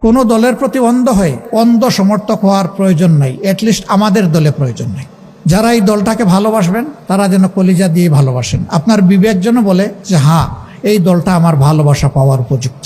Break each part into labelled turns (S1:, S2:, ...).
S1: কোনো দলের প্রতি অন্ধ হয়ে অন্ধ সমর্থক হওয়ার প্রয়োজন নাই, অ্যাটলিস্ট আমাদের দলে প্রয়োজন নাই। যারা এই দলটাকে ভালোবাসবেন তারা যেন কলিজা দিয়ে ভালোবাসেন, আপনার বিবেক যেন বলে যে হ্যাঁ, এই দলটা আমার ভালোবাসা পাওয়ার উপযুক্ত,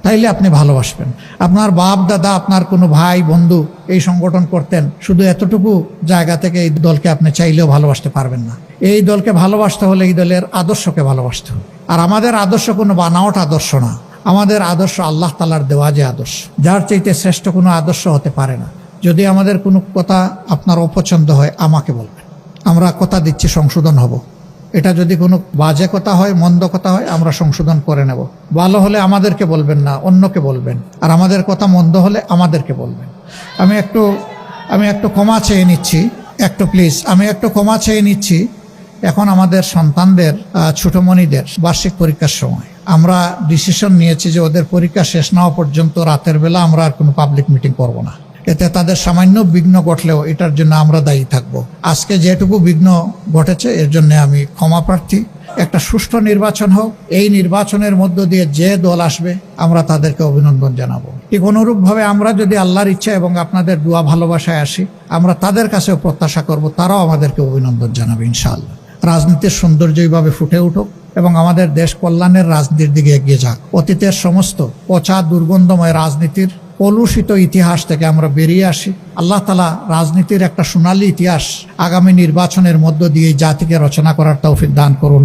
S1: তাইলে আপনি ভালোবাসবেন। আপনার বাপ দাদা, আপনার কোনো ভাই বন্ধু এই সংগঠন করতেন, শুধু এতটুকু জায়গা থেকে এই দলকে আপনি চাইলেও ভালোবাসতে পারবেন না। এই দলকে ভালোবাসতে হলে এই দলের আদর্শকে ভালোবাসতে হবে। আর আমাদের আদর্শ কোনো বানাওয়াট আদর্শ না, আমাদের আদর্শ আল্লাহ তাআলার দেওয়া যে আদর্শ, যার চাইতে শ্রেষ্ঠ কোনো আদর্শ হতে পারে না। যদি আমাদের কোনো কথা আপনার অপছন্দ হয় আমাকে বলবেন, আমরা কথা দিচ্ছি সংশোধন হব। এটা যদি কোনো বাজে কথা হয়, মন্দ কথা হয়, আমরা সংশোধন করে নেব। ভালো হলে আমাদেরকে বলবেন না, অন্যকে বলবেন। আর আমাদের কথা মন্দ হলে আমাদেরকে বলবেন। আমি একটু ক্ষমা চেয়ে নিচ্ছি, প্লিজ আমি একটু ক্ষমা চেয়ে নিচ্ছি। এখন আমাদের সন্তানদের, ছোটমণিদের বার্ষিক পরীক্ষার সময় আমরা ডিসিশন নিয়েছি যে ওদের পরীক্ষা শেষ না হওয়া পর্যন্ত রাতের বেলা আমরা আর কোনো পাবলিক মিটিং করব না। এতে তাদের সামান্য বিঘ্ন ঘটলেও এটার জন্য আমরা দায়ী থাকব। আজকে যেটুকু বিঘ্ন ঘটেছে এর জন্য আমি ক্ষমা প্রার্থী। একটা সুষ্ঠু নির্বাচন হোক, এই নির্বাচনের মধ্য দিয়ে যে দল আসবে আমরা তাদেরকে অভিনন্দন জানাবো। ঠিক অনুরূপভাবে আমরা যদি আল্লাহর ইচ্ছা এবং আপনাদের দোয়া ভালোবাসায় আসি, আমরা তাদের কাছেও প্রত্যাশা করব তারাও আমাদেরকে অভিনন্দন জানাবে ইনশাআল্লাহ। রাজনীতির সৌন্দর্য এইভাবে ফুটে উঠুক এবং আমাদের দেশ কল্যাণের রাজনীতির দিকে এগিয়ে যাক। অতীতের সমস্ত পচা দুর্গন্ধময় রাজনীতির কলুষিত ইতিহাস থেকে আমরা বেরিয়ে আসি। আল্লাহ তাআলা রাজনীতির একটা সোনালী ইতিহাস আগামী নির্বাচনের মধ্য দিয়ে জাতিকে রচনা করার তৌফিক দান করুন।